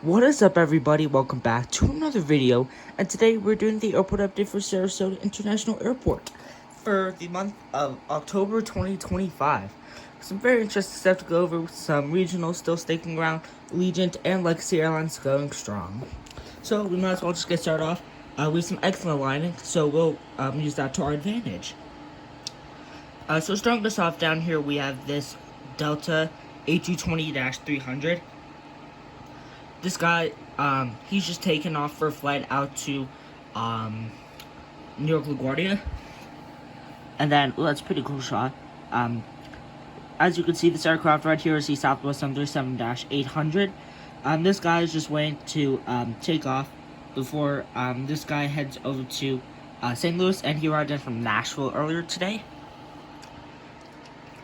What is up, everybody? Welcome back to another video, and today we're doing the airport update for Sarasota International Airport for the month of October 2025. Some very interesting stuff to go over, with some regional still sticking around, Allegiant and Legacy Airlines going strong. So we might as well just get started off. We have some excellent lining, so we'll use that to our advantage. So starting us off down here, we have this Delta A220-300. This guy, he's just taken off for a flight out to New York LaGuardia. And then, well, that's a pretty cool shot. As you can see, this aircraft right here is the Southwest 737-800. This guy is just waiting to take off before this guy heads over to St. Louis, and he arrived in from Nashville earlier today.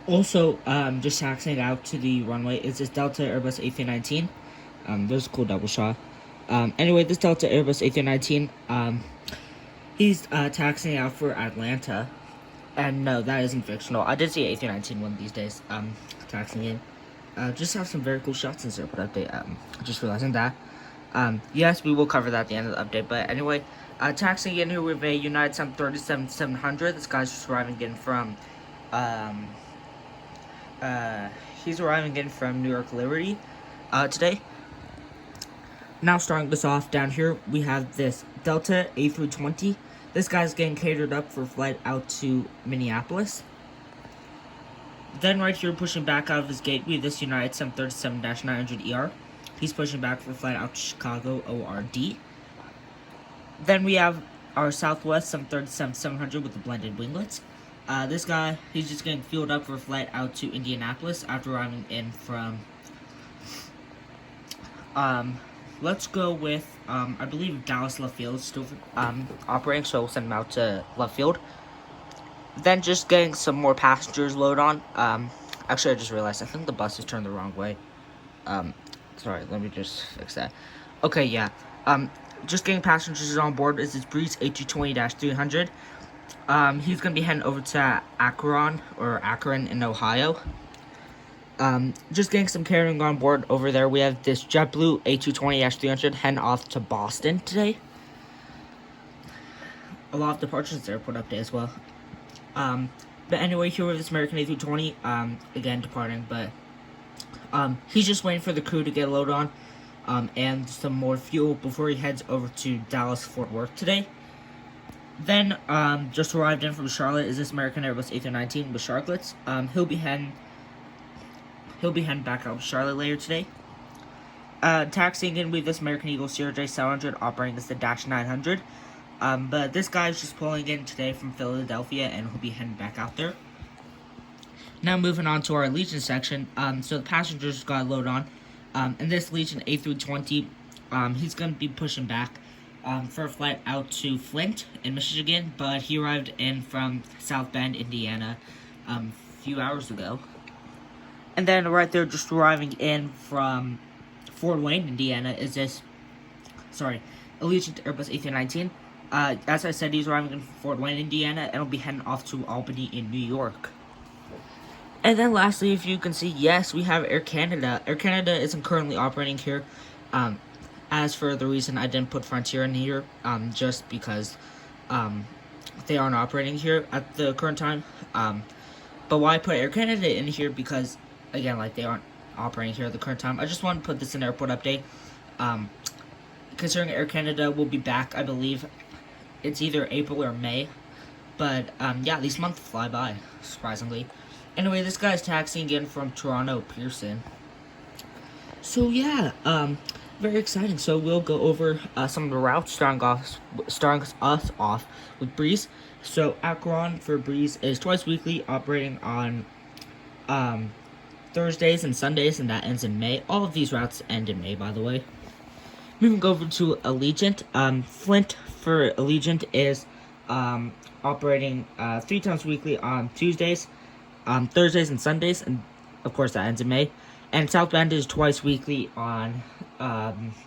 Also, just taxiing out to the runway is this Delta Airbus A319. There's a cool double shot. Anyway, this Delta Airbus A319, he's taxiing out for Atlanta. And no, that isn't fictional. I did see A319 one of these days, taxiing in. Just have some very cool shots in this airport update. Just realizing that. Yes, we will cover that at the end of the update. But anyway, taxiing in here with a United 737-700. This guy's just arriving in from, he's arriving in from New York Liberty, today. Now starting this off down here, we have this Delta A320. This guy's getting catered up for a flight out to Minneapolis. Then right here, pushing back out of his gate, we have this United 737-900ER. He's pushing back for a flight out to Chicago ORD. Then we have our Southwest 737-700 with the blended winglets. This guy, he's just getting fueled up for a flight out to Indianapolis after arriving in from... let's go with, I believe Dallas Love Field is still operating, so we'll send him out to Love Field. Then just getting some more passengers load on. Actually, I just realized, I think the bus is turned the wrong way. Sorry, let me just fix that. Okay, yeah. Just getting passengers on board is this Breeze A220-300. He's going to be heading over to Akron in Ohio. Just getting some carrying on board over there. We have this JetBlue A220-300 heading off to Boston today. A lot of departures at the airport update as well. But anyway, here with this American A320, again departing, but he's just waiting for the crew to get a load on, and some more fuel before he heads over to Dallas-Fort Worth today. Then, just arrived in from Charlotte is this American Airbus A319 with Sharklets. He'll be heading back out to Charlotte later today. Taxiing in with this American Eagle CRJ-700 operating as the Dash 900. But this guy's just pulling in today from Philadelphia, and he'll be heading back out there. Now moving on to our Allegiant section. So the passengers got a load on. And this Allegiant A320, he's going to be pushing back for a flight out to Flint in Michigan. But he arrived in from South Bend, Indiana, a few hours ago. And then right there, just arriving in from Fort Wayne, Indiana, is this, Allegiant Airbus A319. As I said, he's arriving in Fort Wayne, Indiana, and will be heading off to Albany in New York. And then lastly, if you can see, yes, we have Air Canada. Air Canada isn't currently operating here. As for the reason I didn't put Frontier in here, just because they aren't operating here at the current time. But why I put Air Canada in here, because again, like, they aren't operating here at the current time. I just want to put this in airport update. Considering Air Canada will be back, I believe it's either April or May. But, yeah, these months fly by, surprisingly. Anyway, this guy's taxiing in from Toronto Pearson. So, yeah, very exciting. So, we'll go over some of the routes, starting us off with Breeze. So, Akron for Breeze is twice weekly, operating on, Thursdays and Sundays, and that ends in May. All of these routes end in May, by the way. Moving over to Allegiant, Flint for Allegiant is operating 3 times weekly on Tuesdays, Thursdays, and Sundays, and of course that ends in May. And South Bend is twice weekly on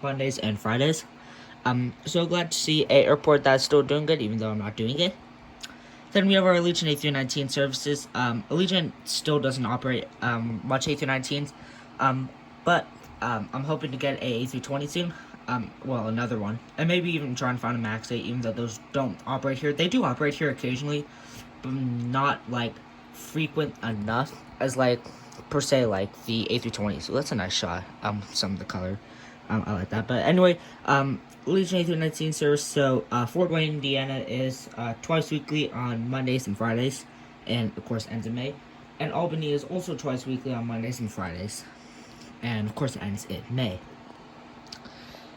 Mondays and Fridays. So glad to see an airport that's still doing good, even though I'm not doing it. Then we have our Allegiant A319 services. Allegiant still doesn't operate much A319s, but I'm hoping to get a A320 soon. Well, another one, and maybe even try and find a Max 8, even though those don't operate here. They do operate here occasionally, but not like frequent enough as like per se like the A320. So that's a nice shot. Some of the color, I like that. But anyway, Allegiant A319 service. So Fort Wayne, Indiana is twice weekly on Mondays and Fridays, and of course ends in May. And Albany is also twice weekly on Mondays and Fridays, and of course it ends in May.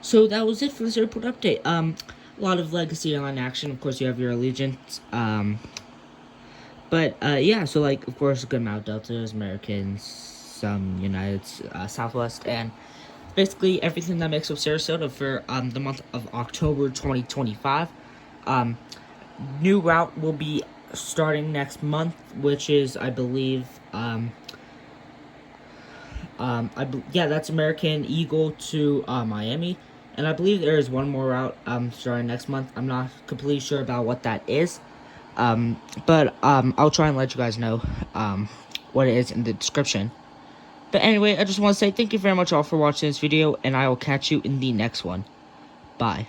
So that was it for this airport update. A lot of Legacy Airline action. Of course, you have your Allegiant. Yeah, so like, of course, a good amount of Deltas, Americans, some United, Southwest, and basically everything that makes up Sarasota for the month of October 2025. New route will be starting next month, which is, I believe, that's American Eagle to Miami. And I believe there is one more route starting next month. I'm not completely sure about what that is. I'll try and let you guys know what it is in the description. But anyway, I just want to say thank you very much all for watching this video, and I will catch you in the next one. Bye.